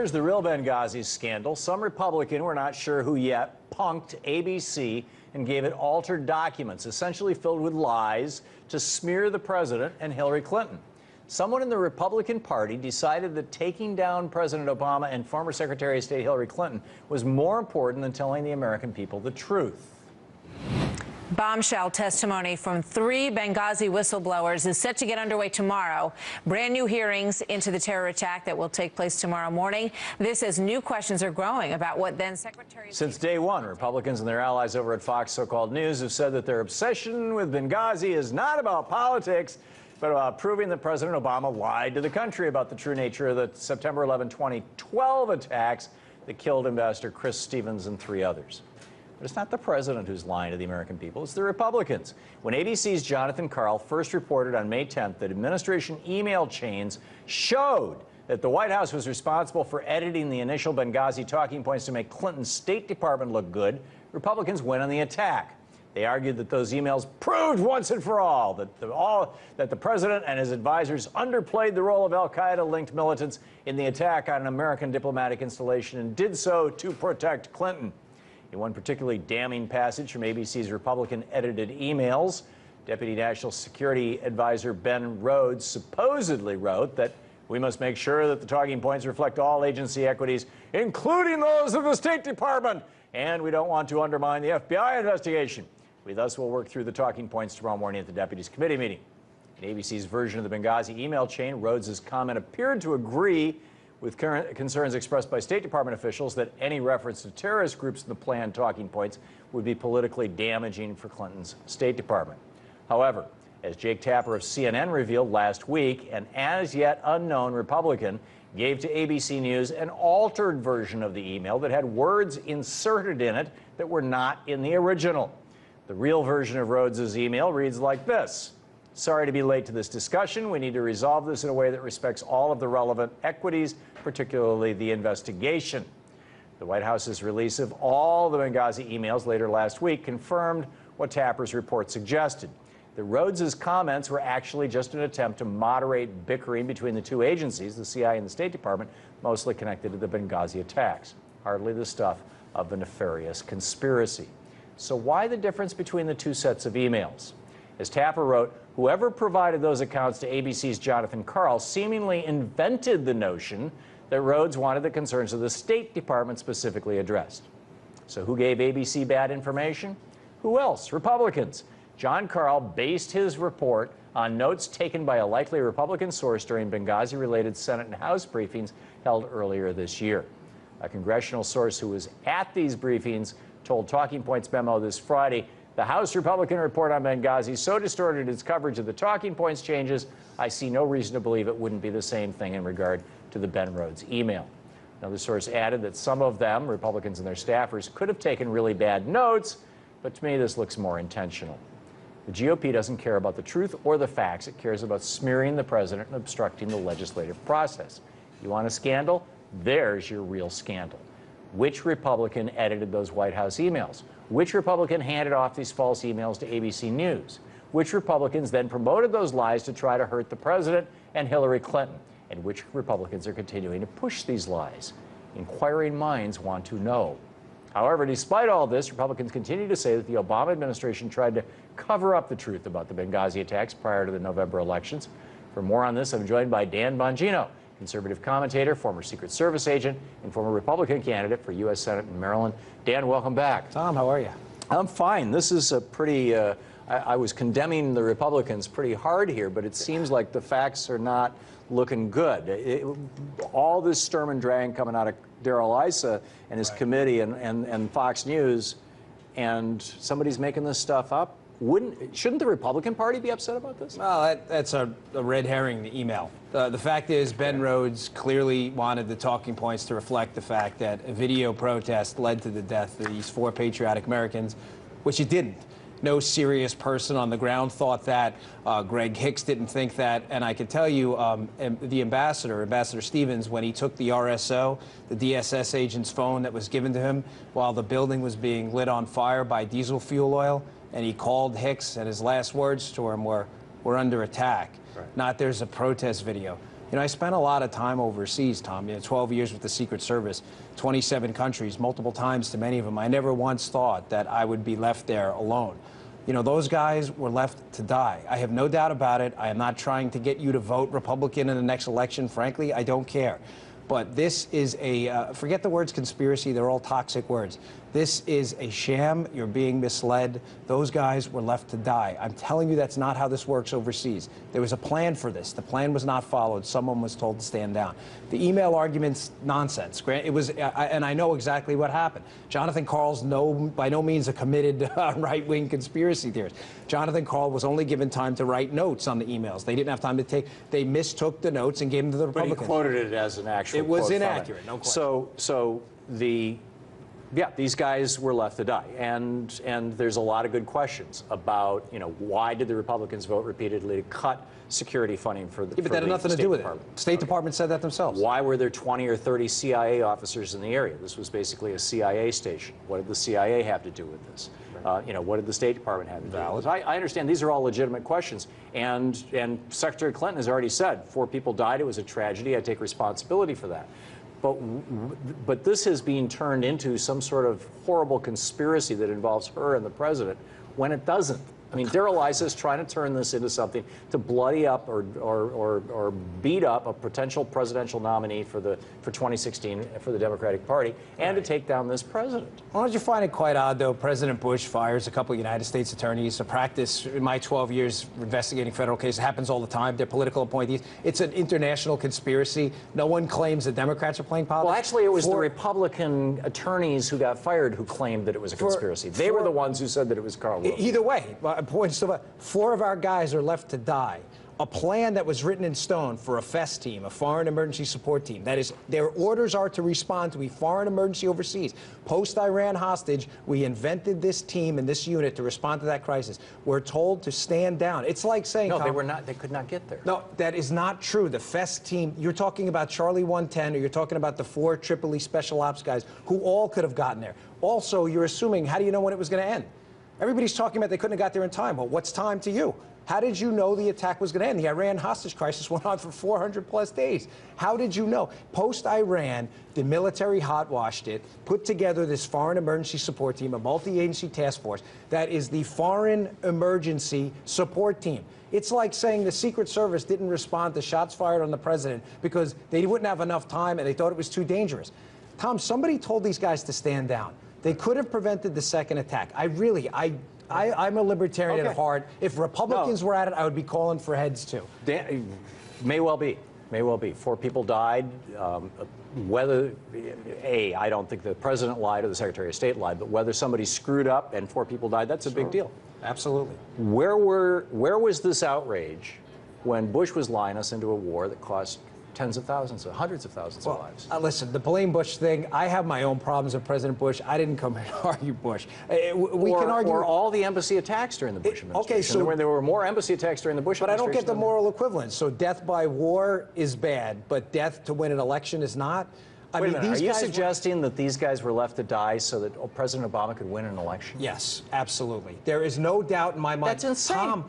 Here's the real Benghazi scandal. Some Republican, we're not sure who yet, punked ABC and gave it altered documents, essentially filled with lies, to smear the president and Hillary Clinton. Someone in the Republican Party decided that taking down President Obama and former Secretary of State Hillary Clinton was more important than telling the American people the truth. Bombshell testimony from 3 Benghazi whistleblowers is set to get underway tomorrow. Brand new hearings into the terror attack that will take place tomorrow morning. This as new questions are growing about what then Secretary... Since day one, Republicans and their allies over at Fox So-Called News have said that their obsession with Benghazi is not about politics, but about proving that President Obama lied to the country about the true nature of the September 11, 2012 attacks that killed Ambassador Chris Stevens and 3 others. But it's not the president who's lying to the American people, it's the Republicans. When ABC's Jonathan Karl first reported on May 10th that administration email chains showed that the White House was responsible for editing the initial Benghazi talking points to make Clinton's State Department look good, Republicans went on the attack. They argued that those emails proved once and for all that the president and his advisors underplayed the role of al-Qaeda-linked militants in the attack on an American diplomatic installation and did so to protect Clinton. In one particularly damning passage from ABC's Republican-edited emails, Deputy National Security Advisor Ben Rhodes supposedly wrote that we must make sure that the talking points reflect all agency equities, including those of the State Department, and we don't want to undermine the FBI investigation. We thus will work through the talking points tomorrow morning at the Deputies Committee meeting. In ABC's version of the Benghazi email chain, Rhodes' comment appeared to agree with current concerns expressed by State Department officials that any reference to terrorist groups in the planned talking points would be politically damaging for Clinton's State Department. However, as Jake Tapper of CNN revealed last week, an as yet unknown Republican gave to ABC News an altered version of the email that had words inserted in it that were not in the original. The real version of Rhodes' email reads like this. Sorry to be late to this discussion. We need to resolve this in a way that respects all of the relevant equities, particularly the investigation. The White House's release of all the Benghazi emails later last week confirmed what Tapper's report suggested. That Rhodes' comments were actually just an attempt to moderate bickering between the 2 agencies, the CIA and the State Department, mostly connected to the Benghazi attacks. Hardly the stuff of a nefarious conspiracy. So why the difference between the 2 sets of emails? As Tapper wrote, whoever provided those accounts to ABC's Jonathan Karl seemingly invented the notion that Rhodes wanted the concerns of the State Department specifically addressed. So who gave ABC bad information? Who else? Republicans. John Karl based his report on notes taken by a likely Republican source during Benghazi-related Senate and House briefings held earlier this year. A congressional source who was at these briefings told Talking Points Memo this Friday, the House Republican report on Benghazi so distorted its coverage of the talking points changes, I see no reason to believe it wouldn't be the same thing in regard to the Ben Rhodes email. Another source added that some of them, Republicans and their staffers, could have taken really bad notes, but to me this looks more intentional. The GOP doesn't care about the truth or the facts. It cares about smearing the president and obstructing the legislative process. You want a scandal? There's your real scandal. Which Republican edited those White House emails? Which Republican handed off these false emails to ABC News? Which Republicans then promoted those lies to try to hurt the president and Hillary Clinton? And which Republicans are continuing to push these lies? Inquiring minds want to know. However, despite all this, Republicans continue to say that the Obama administration tried to cover up the truth about the Benghazi attacks prior to the November elections. For more on this, I'm joined by Dan Bongino, conservative commentator, former Secret Service agent, and former Republican candidate for U.S. Senate in Maryland. Dan, welcome back. Tom, how are you? I'm fine. This is a pretty, I was condemning the Republicans pretty hard here, but it seems like the facts are not looking good. All this Sturm and Drang coming out of Darrell Issa and his committee and Fox News, and somebody's making this stuff up. Shouldn't the Republican Party be upset about this? Well, that's a red herring, the email. The fact is, Ben Rhodes clearly wanted the talking points to reflect the fact that a video protest led to the death of these 4 patriotic Americans, which it didn't. No serious person on the ground thought that. Greg Hicks didn't think that. And I can tell you, the Ambassador Stevens, when he took the RSO, the DSS agent's phone that was given to him while the building was being lit on fire by diesel fuel oil, and he called Hicks, and his last words to him were, "We're under attack." Right. Not there's a protest video. You know, I spent a lot of time overseas, Tom. 12 years with the Secret Service, 27 countries, multiple times to many of them. I never once thought that I would be left there alone. You know, those guys were left to die. I have no doubt about it. I am not trying to get you to vote Republican in the next election. Frankly, I don't care. But this is a, forget the words conspiracy, they're all toxic words. This is a sham. You're being misled. Those guys were left to die. I'm telling you that's not how this works overseas. There was a plan for this. The plan was not followed. Someone was told to stand down. The email argument's nonsense. It was, and I know exactly what happened. Jonathan Karl's by no means a committed right-wing conspiracy theorist. Jonathan Karl was only given time to write notes on the emails. They didn't have time to take, they mistook the notes and gave them to the Republicans. But he quoted it as an actual It was quote inaccurate, no question. Yeah, these guys were left to die, and there's a lot of good questions about, you know, why did the Republicans vote repeatedly to cut security funding for the but that had nothing to do with it. State Department said that themselves. Why were there 20 or 30 CIA officers in the area? This was basically a CIA station. What did the CIA have to do with this? You know, what did the State Department have to do with this? I understand these are all legitimate questions, and Secretary Clinton has already said 4 people died. It was a tragedy. I take responsibility for that. But this is being turned into some sort of horrible conspiracy that involves her and the president when it doesn't. I mean, Darrell Issa is trying to turn this into something to bloody up or beat up a potential presidential nominee for 2016 for the Democratic Party and to take down this president. Well, don't you find it quite odd, though? President Bush fires a couple of United States attorneys. A practice in my 12 years investigating federal cases happens all the time. They're political appointees. It's an international conspiracy. No one claims the Democrats are playing politics. Well, actually, it was the Republican attorneys who got fired who claimed that it was a conspiracy. They were the ones who said that it was Carl Wilson. Either way, points to 4 of our guys are left to die. A plan that was written in stone for a FES team, a Foreign Emergency Support Team. That is, their orders are to respond to a foreign emergency overseas. Post-Iran hostage, we invented this team and this unit to respond to that crisis. We're told to stand down. It's like saying, no, Tom, they were not. They could not get there. No, that is not true. The FES team, you're talking about Charlie 110, or you're talking about the 4 Tripoli Special Ops guys, who all could have gotten there. Also, you're assuming, how do you know when it was going to end? Everybody's talking about they couldn't have got there in time. Well, what's time to you? How did you know the attack was going to end? The Iran hostage crisis went on for 400+ days. How did you know? Post-Iran, the military hot-washed it, put together this Foreign Emergency Support Team, a multi-agency task force that is the Foreign Emergency Support Team. It's like saying the Secret Service didn't respond to shots fired on the president because they wouldn't have enough time and they thought it was too dangerous. Tom, somebody told these guys to stand down. They could have prevented the second attack. I'm a libertarian at heart. If Republicans were at it, I would be calling for heads too. May well be. May well be. 4 people died. Whether, I don't think the president lied or the Secretary of State lied, but whether somebody screwed up and 4 people died, that's a big deal. Absolutely. Where was this outrage when Bush was lying us into a war that cost tens of thousands, hundreds of thousands of lives? Listen, the blame Bush thing, I have my own problems with President Bush. I didn't come here to argue Bush. We can argue. Or all the embassy attacks during the Bush administration. Okay, so there were more embassy attacks during the Bush administration. But I don't get the moral equivalence. So death by war is bad, but death to win an election is not? Wait a minute, are you suggesting that these guys were left to die so that President Obama could win an election? Yes, absolutely. There is no doubt in my mind. That's insane. Tom,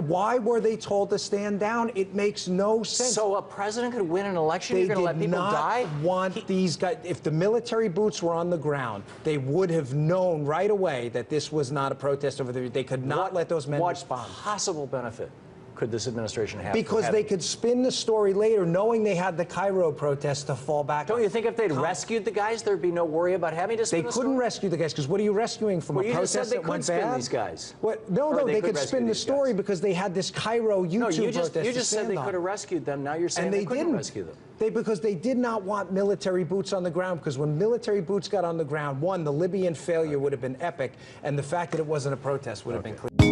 why were they told to stand down? It makes no sense. So a president could win an election? You're going to let people die? They did not want these guys. If the military boots were on the ground, they would have known right away that this was not a protest over there. They could not let those men respond. What possible benefit could this administration have? Because they could spin the story later knowing they had the Cairo protest to fall back on. Don't you think if they'd rescued the guys, there'd be no worry about having to spin the story? They couldn't rescue the guys, because what are you rescuing from? Well, a protest that went bad? You just said they could spin these guys. What? No, they could spin the story because they had this Cairo YouTube protest. You just said they could have rescued them. Now you're saying they couldn't rescue them. Because they did not want military boots on the ground, because when military boots got on the ground, one, the Libyan failure would have been epic, and the fact that it wasn't a protest would have been clear.